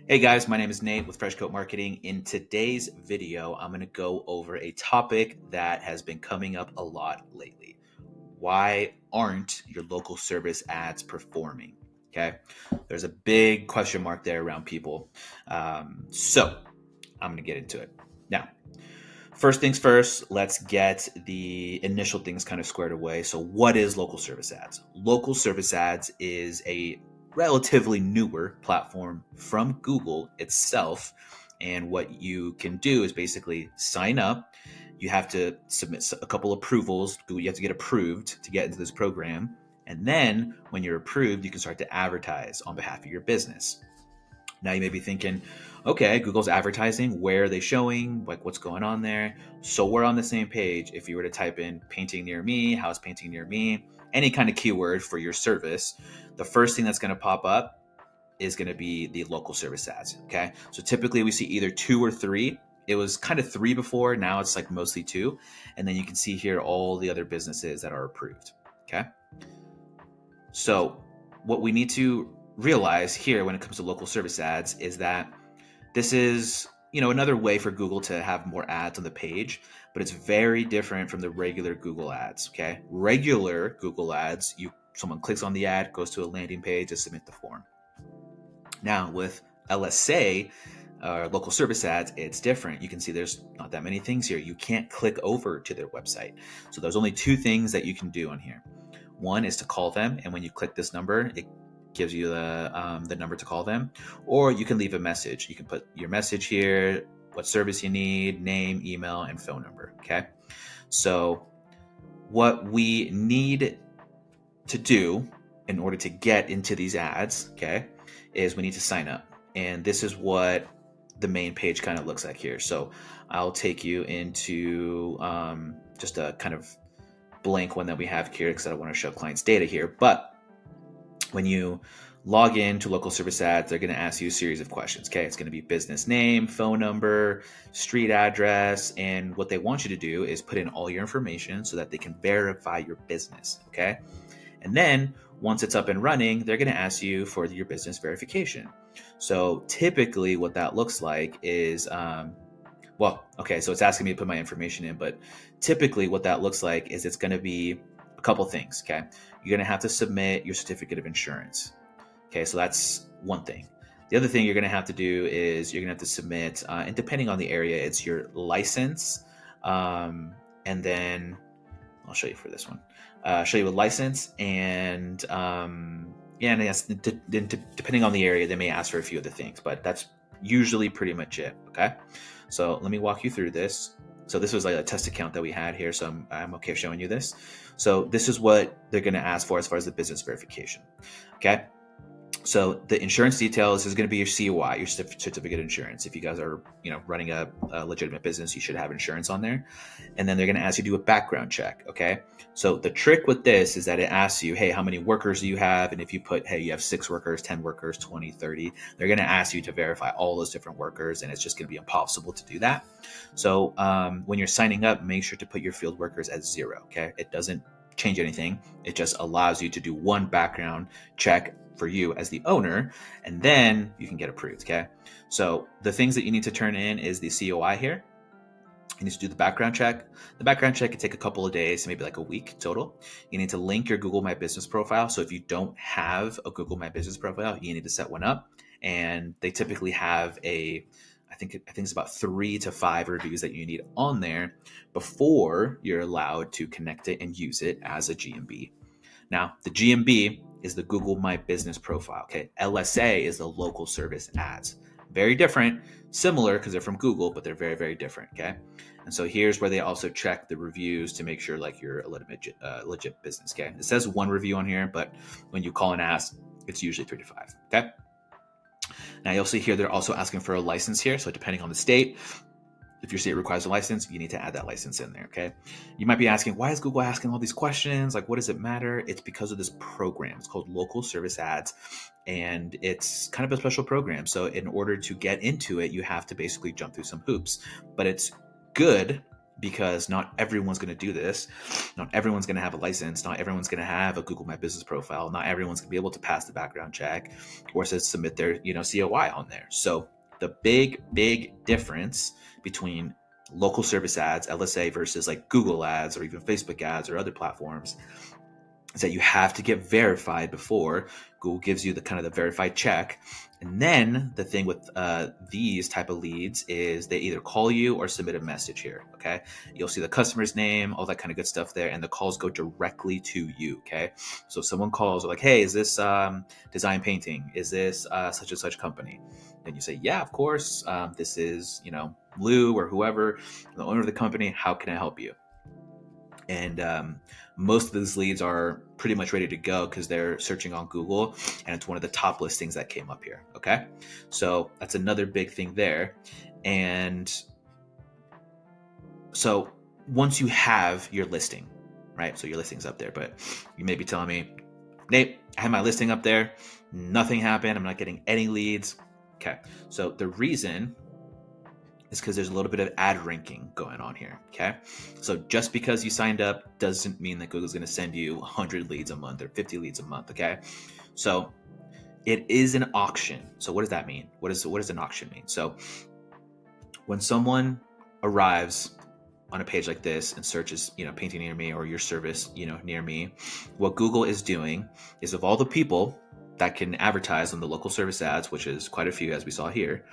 Hey guys, my name is Nate with Freshcoat Marketing. In today's video, I'm going to go over a topic that has been coming up a lot lately. Why aren't your local service ads performing? Okay, there's a big question mark there around people. So I'm going to get into it. Now, first things first, let's get the initial things kind of squared away. So, what is local service ads? Local service ads is a relatively newer platform from Google itself. And what you can do is basically sign up. You have to submit a couple approvals. You have to get approved to get into this program. And then when you're approved, you can start to advertise on behalf of your business. Now you may be thinking, okay, Google's advertising, where are they showing? Like what's going on there? So we're on the same page. If you were to type in painting near me, house painting near me, any kind of keyword for your service, the first thing that's going to pop up is going to be the local service ads. Okay. So typically we see either 2 or 3. It was kind of 3 before. Now it's like mostly 2. And then you can see here all the other businesses that are approved. Okay. So what we need to realize here when it comes to local service ads is that this is, another way for Google to have more ads on the page, but it's very different from the regular Google ads. Okay. Regular Google ads, someone clicks on the ad, goes to a landing page to submit the form. Now with LSA, local service ads, it's different. You can see there's not that many things here. You can't click over to their website. So there's only 2 things that you can do on here. One is to call them, and when you click this number, it gives you the number to call them, or you can leave a message. You can put your message here, what service you need, name, email, and phone number. Okay. So what we need to do in order to get into these ads, okay, is we need to sign up. And this is what the main page kind of looks like here. So I'll take you into just a kind of blank one that we have here because I don't want to show clients data here. But when you log in to local service ads, they're going to ask you a series of questions. Okay. It's going to be business name, phone number, street address. And what they want you to do is put in all your information so that they can verify your business. Okay. And then once it's up and running, they're going to ask you for your business verification. So typically what that looks like is, so it's asking me to put my information in, but typically what that looks like is it's going to be a couple things. Okay. You're going to have to submit your certificate of insurance. Okay. So that's one thing. The other thing you're going to have to do is you're going to have to submit, and depending on the area, it's your license. And then I'll show you for this one. Show you a license and yes, depending on the area, they may ask for a few other things, but that's usually pretty much it. Okay. So let me walk you through this. So this was like a test account that we had here. So I'm okay showing you this. So this is what they're going to ask for as far as the business verification. Okay. So the insurance details is going to be your COI, your certificate of insurance. If you guys are, running a legitimate business, you should have insurance on there. And then they're going to ask you to do a background check. Okay. So the trick with this is that it asks you, hey, how many workers do you have? And if you put, hey, you have 6 workers, 10 workers, 20, 30, they're going to ask you to verify all those different workers. And it's just going to be impossible to do that. So when you're signing up, make sure to put your field workers at 0. Okay. It doesn't change anything. It just allows you to do one background check for you as the owner, and then you can get approved. Okay. So the things that you need to turn in is the COI here. You need to do the background check. The background check can take a couple of days, maybe like a week total. You need to link your Google My Business profile. So if you don't have a Google My Business profile, you need to set one up. And they typically have I think it's about 3 to 5 reviews that you need on there before you're allowed to connect it and use it as a GMB. Now, the GMB is the Google My Business profile. Okay. LSA is the local service ads. Very different, similar because they're from Google, but they're very, very different. Okay. And so here's where they also check the reviews to make sure like you're a legit business. Okay. It says 1 review on here, but when you call and ask, it's usually 3 to 5. Okay. Now you'll see here, they're also asking for a license here. So depending on the state, if your state requires a license, you need to add that license in there. Okay. You might be asking, why is Google asking all these questions? Like, what does it matter? It's because of this program. It's called Local Service Ads, and it's kind of a special program. So in order to get into it, you have to basically jump through some hoops, but it's good because not everyone's going to do this. Not everyone's going to have a license. Not everyone's going to have a Google My Business profile. Not everyone's going to be able to pass the background check or to submit their, COI on there. So the big difference between local service ads, LSA, versus like Google ads or even Facebook ads or other platforms is that you have to get verified before Google gives you the kind of the verified check. And then the thing with these type of leads is they either call you or submit a message here. Okay, you'll see the customer's name, all that kind of good stuff there, and the calls go directly to you. Okay, so if someone calls like, hey, is this design painting? Is this such and such company? And you say, yeah, of course. This is Lou or whoever, the owner of the company. How can I help you? And most of these leads are pretty much ready to go because they're searching on Google, and it's one of the top listings that came up here. Okay, so that's another big thing there. And so once you have your listing, right? So your listing's up there, but you may be telling me, Nate, I have my listing up there. Nothing happened. I'm not getting any leads. Okay, so the reason is because there's a little bit of ad ranking going on here. Okay, so just because you signed up doesn't mean that Google's going to send you 100 leads a month or 50 leads a month. Okay, so it is an auction. So what does that mean? What does an auction mean? So when someone arrives on a page like this and searches, painting near me or your service, near me, what Google is doing is, of all the people that can advertise on the local service ads, which is quite a few as we saw here,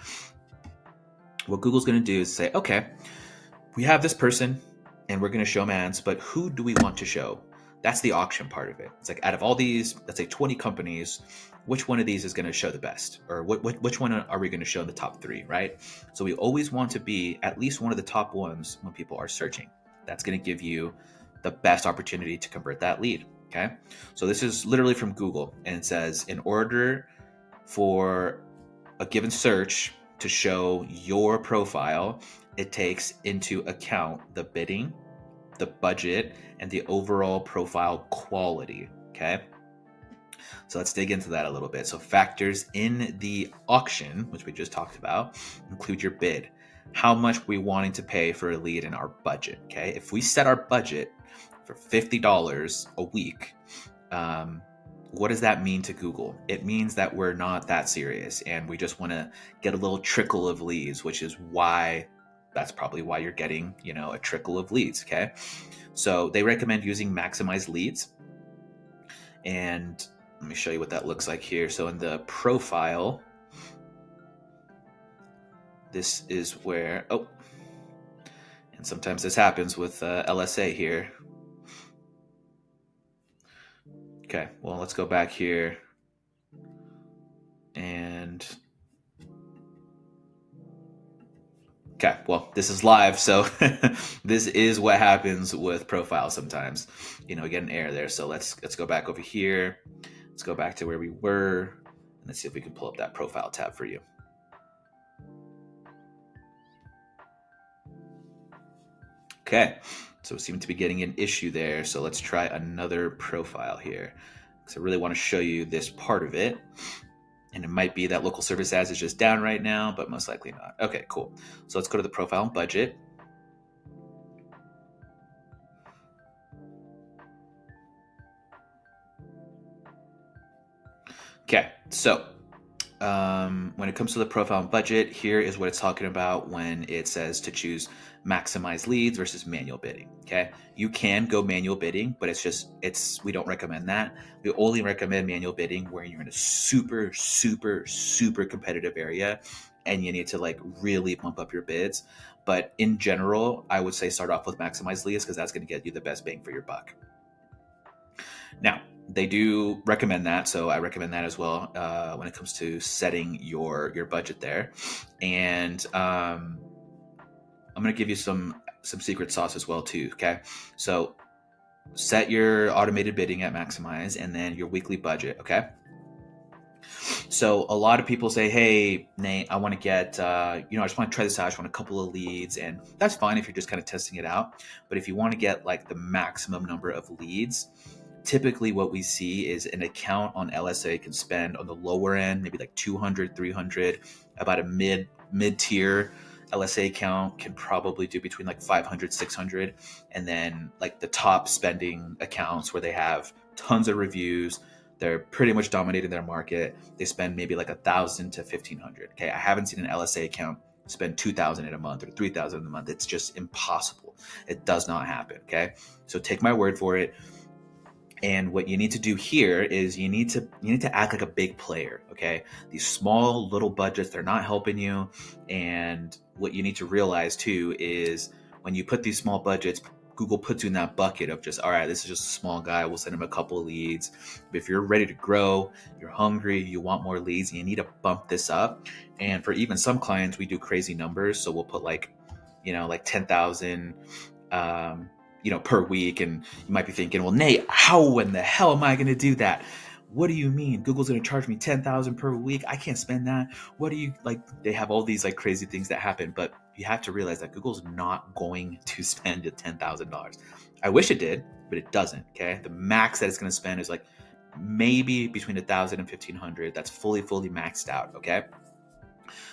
what Google's going to do is say, okay, we have this person and we're going to show them ads, but who do we want to show? That's the auction part of it. It's like, out of all these, let's say 20 companies, which one of these is going to show the best? Or which one are we going to show in the top 3, right? So we always want to be at least one of the top ones when people are searching. That's going to give you the best opportunity to convert that lead, okay? So this is literally from Google, and it says, in order for a given search to show your profile, it takes into account the bidding, the budget, and the overall profile quality. Okay, so let's dig into that a little bit. So factors in the auction, which we just talked about, include your bid, how much we wanting to pay for a lead, in our budget. Okay, if we set our budget for $50 a week, what does that mean to Google? It means that we're not that serious and we just want to get a little trickle of leads, which is why, that's probably why you're getting, a trickle of leads. Okay, so they recommend using maximize leads, and let me show you what that looks like here. So in the profile, this is where, and sometimes this happens with LSA here. Okay, well, let's go back here and okay, well, this is live, so this is what happens with profiles sometimes. You get an error there. So let's go back over here. Let's go back to where we were, and let's see if we can pull up that profile tab for you. Okay, so we seem to be getting an issue there. So let's try another profile here, because I really want to show you this part of it. And it might be that local service ads is just down right now, but most likely not. Okay, cool. So let's go to the profile and budget. Okay, so when it comes to the profile and budget, here is what it's talking about when it says to choose maximize leads versus manual bidding. Okay, you can go manual bidding, but we don't recommend that. We only recommend manual bidding where you're in a super competitive area and you need to like really pump up your bids. But in general, I would say start off with maximize leads, because that's going to get you the best bang for your buck. Now, they do recommend that, so I recommend that as well when it comes to setting your budget there. And I'm going to give you some secret sauce as well too. Okay, so set your automated bidding at maximize, and then your weekly budget. Okay, so a lot of people say, hey, Nate, I want to get I just want to try this out. I just want a couple of leads, and that's fine if you're just kind of testing it out. But if you want to get like the maximum number of leads, typically what we see is an account on LSA can spend on the lower end, maybe like 200, 300, about a mid-tier LSA account can probably do between like 500, 600. And then like the top spending accounts where they have tons of reviews, they're pretty much dominating their market. They spend maybe like 1,000 to 1,500. Okay. I haven't seen an LSA account spend 2,000 in a month or 3,000 in a month. It's just impossible. It does not happen. Okay. So take my word for it. And what you need to do here is you need to act like a big player, okay? These small little budgets, they're not helping you. And what you need to realize too is when you put these small budgets, Google puts you in that bucket of just, all right, this is just a small guy. We'll send him a couple of leads. But if you're ready to grow, you're hungry, you want more leads, you need to bump this up. And for even some clients, we do crazy numbers. So we'll put like 10,000, per week. And you might be thinking, well, Nate, how in the hell am I going to do that? What do you mean? Google's going to charge me 10,000 per week? I can't spend that. What do you like? They have all these like crazy things that happen, but you have to realize that Google's not going to spend $10,000. I wish it did, but it doesn't. Okay. The max that it's going to spend is like maybe between 1,000 and 1,500. That's fully maxed out. Okay.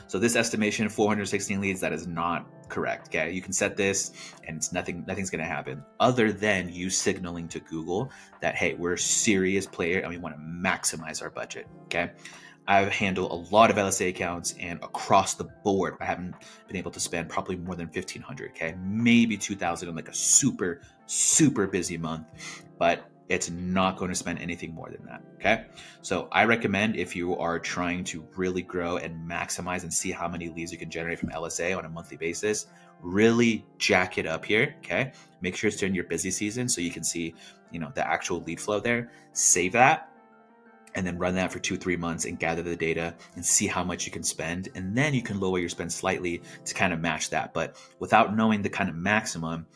So this estimation of 416 leads, that is not correct. Okay. You can set this and it's nothing's going to happen other than you signaling to Google that, hey, we're a serious player and we want to maximize our budget. Okay. I've handled a lot of LSA accounts and across the board, I haven't been able to spend probably more than 1,500. Okay. Maybe 2,000 in like a super, super busy month, but it's not going to spend anything more than that. Okay. So I recommend if you are trying to really grow and maximize and see how many leads you can generate from LSA on a monthly basis, really jack it up here. Okay. Make sure it's during your busy season so you can see, the actual lead flow there. Save that and then run that for 2-3 months and gather the data and see how much you can spend. And then you can lower your spend slightly to kind of match that. But without knowing the kind of maximum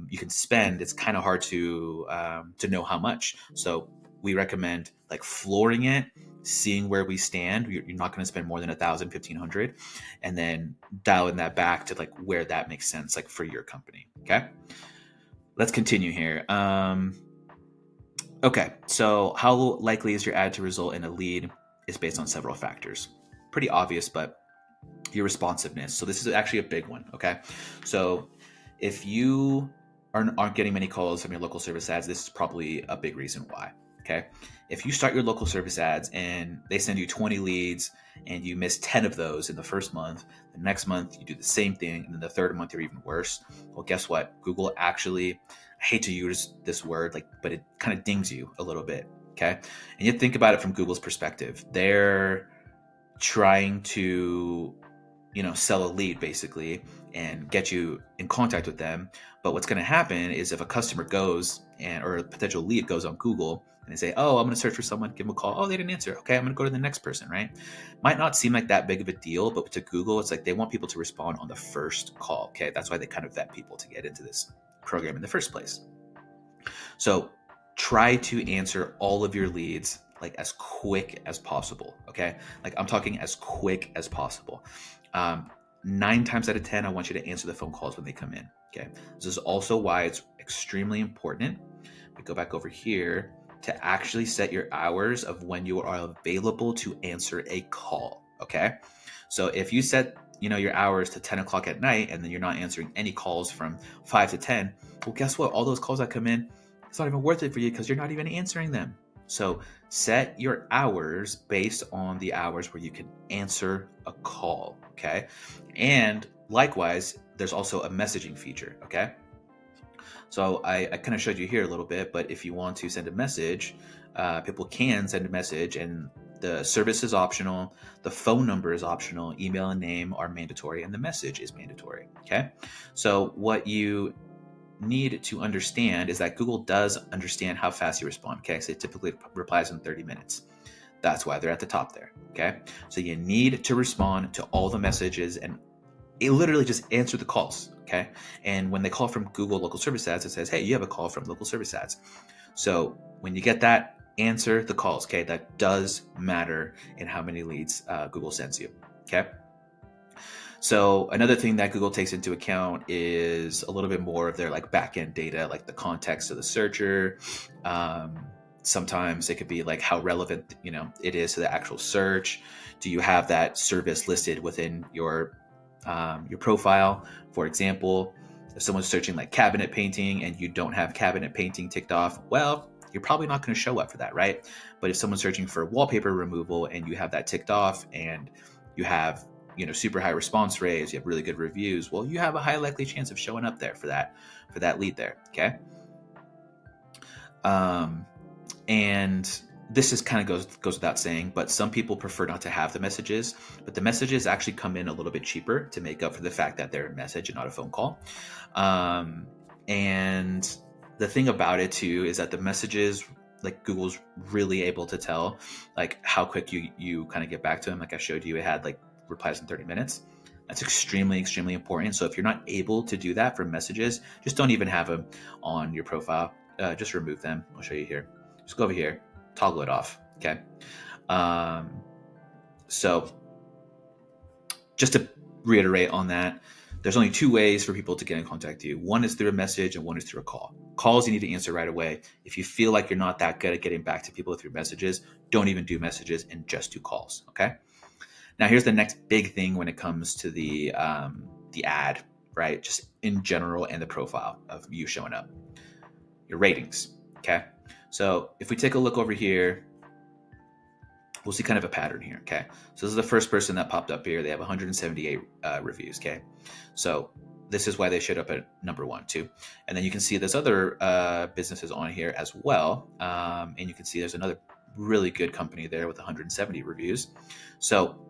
you can spend, it's kind of hard to know how much. So we recommend like flooring it, seeing where we stand. You're not going to spend more than 1,000, 1,500, and then dialing that back to like where that makes sense, like for your company. Okay. Let's continue here. Okay, so how likely is your ad to result in a lead is based on several factors. Pretty obvious, but your responsiveness. So this is actually a big one, okay? So if you aren't getting many calls from your local service ads, this is probably a big reason why, okay? If you start your local service ads and they send you 20 leads and you miss 10 of those in the first month, the next month you do the same thing, and then the third month you're even worse, well, guess what? Google actually, I hate to use this word, but it kind of dings you a little bit, okay? And you think about it from Google's perspective. They're trying to, sell a lead basically and get you in contact with them. But what's going to happen is if a customer goes or a potential lead goes on Google and they say, oh, I'm going to search for someone, give them a call. Oh, they didn't answer. Okay, I'm going to go to the next person, right? Might not seem like that big of a deal, but to Google, it's like they want people to respond on the first call. Okay, that's why they kind of vet people to get into this program in the first place. So try to answer all of your leads like as quick as possible. Okay. Like I'm talking as quick as possible. 9 times out of 10, I want you to answer the phone calls when they come in. Okay. This is also why it's extremely important. We go back over here to actually set your hours of when you are available to answer a call. Okay. So if you set, your hours to 10 o'clock at night, and then you're not answering any calls from 5 to 10, well, guess what? All those calls that come in, it's not even worth it for you because you're not even answering them. So set your hours based on the hours where you can answer a call, okay? And likewise, there's also a messaging feature, okay? So I kind of showed you here a little bit, but if you want to send a message, people can send a message, and the service is optional, the phone number is optional, email and name are mandatory, and the message is mandatory, okay? So what you need to understand is that Google does understand how fast you respond, okay? So it typically replies in 30 minutes. That's why they're at the top there, okay? So you need to respond to all the messages and literally just answer the calls, okay? And when they call from Google Local Service Ads, it says, hey, you have a call from Local Service Ads. So when you get that, answer the calls, okay? That does matter in how many leads Google sends you, okay? So another thing that Google takes into account is a little bit more of their like back-end data, like the context of the searcher. Sometimes it could be like how relevant, it is to the actual search. Do you have that service listed within your Your profile, for example, if someone's searching like cabinet painting and you don't have cabinet painting ticked off, well, you're probably not going to show up for that, right? But if someone's searching for wallpaper removal and you have that ticked off and you have, super high response rates, you have really good reviews, well, you have a high likely chance of showing up there for that lead there. Okay. And this is kind of goes without saying, but some people prefer not to have the messages, but the messages actually come in a little bit cheaper to make up for the fact that they're a message and not a phone call. And the thing about it too is that the messages, like Google's really able to tell like how quick you kind of get back to them. Like I showed you, it had like replies in 30 minutes. That's extremely, extremely important. So if you're not able to do that for messages, just don't even have them on your profile. Just remove them. I'll show you here. Just go over here, toggle it off. Okay. So just to reiterate on that, there's only two ways for people to get in contact with you. One is through a message and one is through a call. Calls you need to answer right away. If you feel like you're not that good at getting back to people through messages, don't even do messages and just do calls. Okay. Now here's the next big thing when it comes to the ad, right? Just in general and the profile of you showing up. Your ratings. Okay. So if we take a look over here, we'll see kind of a pattern here. Okay. So this is the first person that popped up here. They have 178 reviews. Okay. So this is why they showed up at number 1 too. And then you can see there's other businesses on here as well. And you can see there's another really good company there with 170 reviews. So,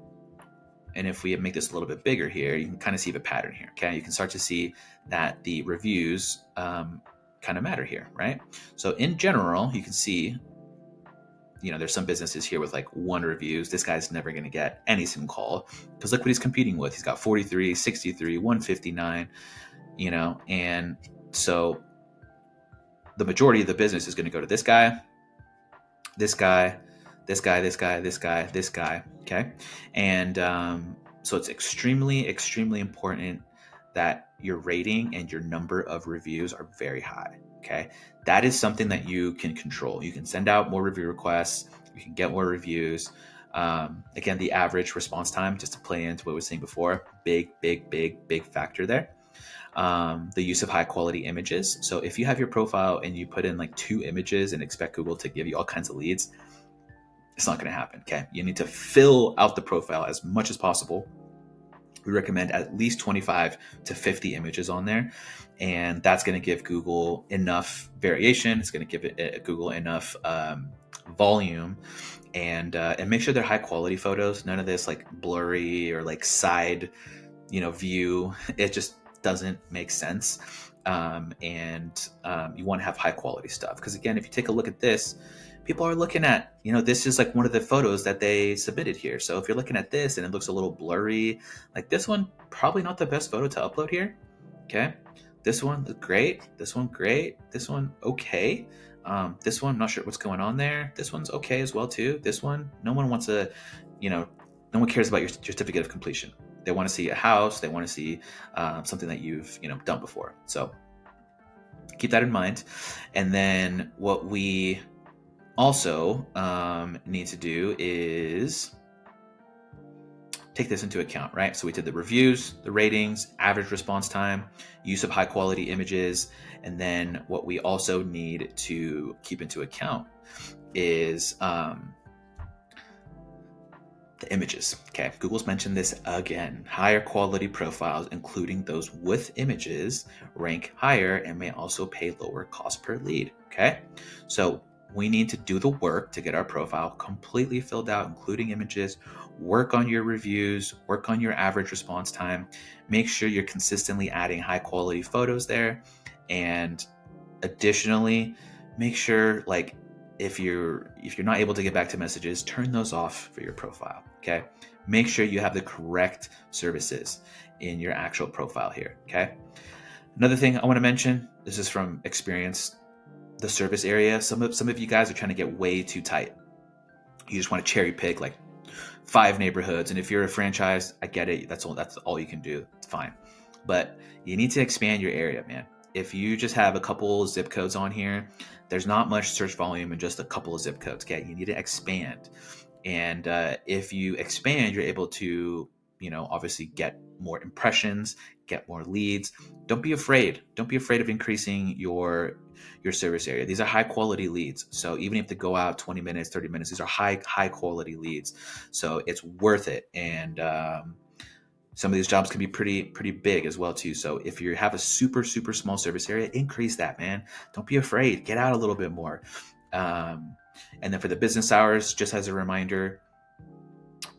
and if we make this a little bit bigger here, you can kind of see the pattern here. Okay. You can start to see that the reviews kind of matter here, right? So in general, you can see, there's some businesses here with like 1 reviews. This guy's never going to get any sim call because look what he's competing with. He's got 43, 63, 159, and so the majority of the business is going to go to this guy, this guy, this guy, this guy, this guy, this guy. Okay. And so it's extremely, extremely important that your rating and your number of reviews are very high. Okay. That is something that you can control. You can send out more review requests. You can get more reviews. Again, the average response time, just to play into what we were saying before, big factor there. The use of high quality images. So if you have your profile and you put in like 2 images and expect Google to give you all kinds of leads, it's not going to happen. Okay. You need to fill out the profile as much as possible. We recommend at least 25 to 50 images on there. And that's going to give Google enough variation. It's going to give Google enough volume and make sure they're high quality photos. None of this like blurry or like side, view. It just doesn't make sense. You want to have high quality stuff. Because again, if you take a look at this, people are looking at, this is like one of the photos that they submitted here. So if you're looking at this and it looks a little blurry, like this one, probably not the best photo to upload here. Okay. This one looks great. This one, great. This one, okay. This one, not sure what's going on there. This one's okay as well too. This one, no one wants no one cares about your certificate of completion. They want to see a house. They want to see something that you've, done before. So keep that in mind. And then what we also need to do is take this into account, right? So we did the reviews, the ratings, average response time, use of high quality images, and then what we also need to keep into account is the images. Okay, Google's mentioned this again. Higher quality profiles, including those with images, rank higher and may also pay lower cost per lead. Okay, so we need to do the work to get our profile completely filled out, including images, work on your reviews, work on your average response time, make sure you're consistently adding high quality photos there. And additionally, make sure like if you're not able to get back to messages, turn those off for your profile. Okay. Make sure you have the correct services in your actual profile here. Okay. Another thing I want to mention, this is from experience, the service area. Some of you guys are trying to get way too tight. You just want to cherry pick like 5 neighborhoods. And if you're a franchise, I get it. That's all you can do. It's fine. But you need to expand your area, man. If you just have a couple zip codes on here, there's not much search volume in just a couple of zip codes. Okay. You need to expand. And if you expand, you're able to obviously get more impressions, get more leads. Don't be afraid. Don't be afraid of increasing your service area. These are high quality leads. So even if they go out 20 minutes, 30 minutes, these are high quality leads. So it's worth it. And some of these jobs can be pretty big as well too. So if you have a super small service area, increase that, man. Don't be afraid. Get out a little bit more. And then for the business hours, just as a reminder,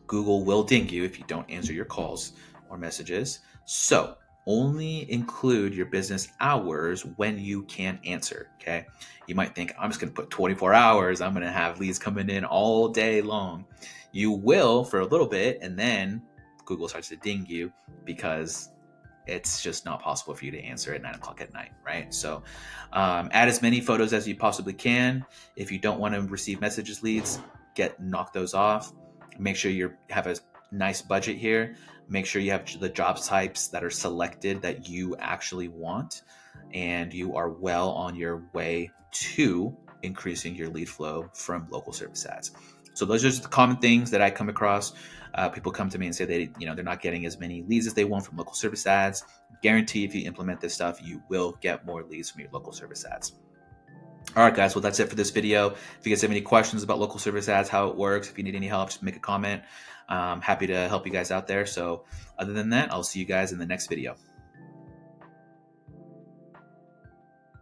Google will ding you if you don't answer your calls or messages. So only include your business hours when you can answer. Okay. You might think, I'm just going to put 24 hours. I'm going to have leads coming in all day long. You will for a little bit, and then Google starts to ding you because it's just not possible for you to answer at 9 o'clock at night, right? So add as many photos as you possibly can. If you don't want to receive messages leads, knock those off. Make sure you have a nice budget here. Make sure you have the job types that are selected that you actually want, and you are well on your way to increasing your lead flow from local service ads. So those are just the common things that I come across. People come to me and say they're not getting as many leads as they want from local service ads. Guarantee if you implement this stuff, you will get more leads from your local service ads. All right, guys. Well, that's it for this video. If you guys have any questions about local service ads, how it works, if you need any help, just make a comment. I'm happy to help you guys out there. So other than that, I'll see you guys in the next video.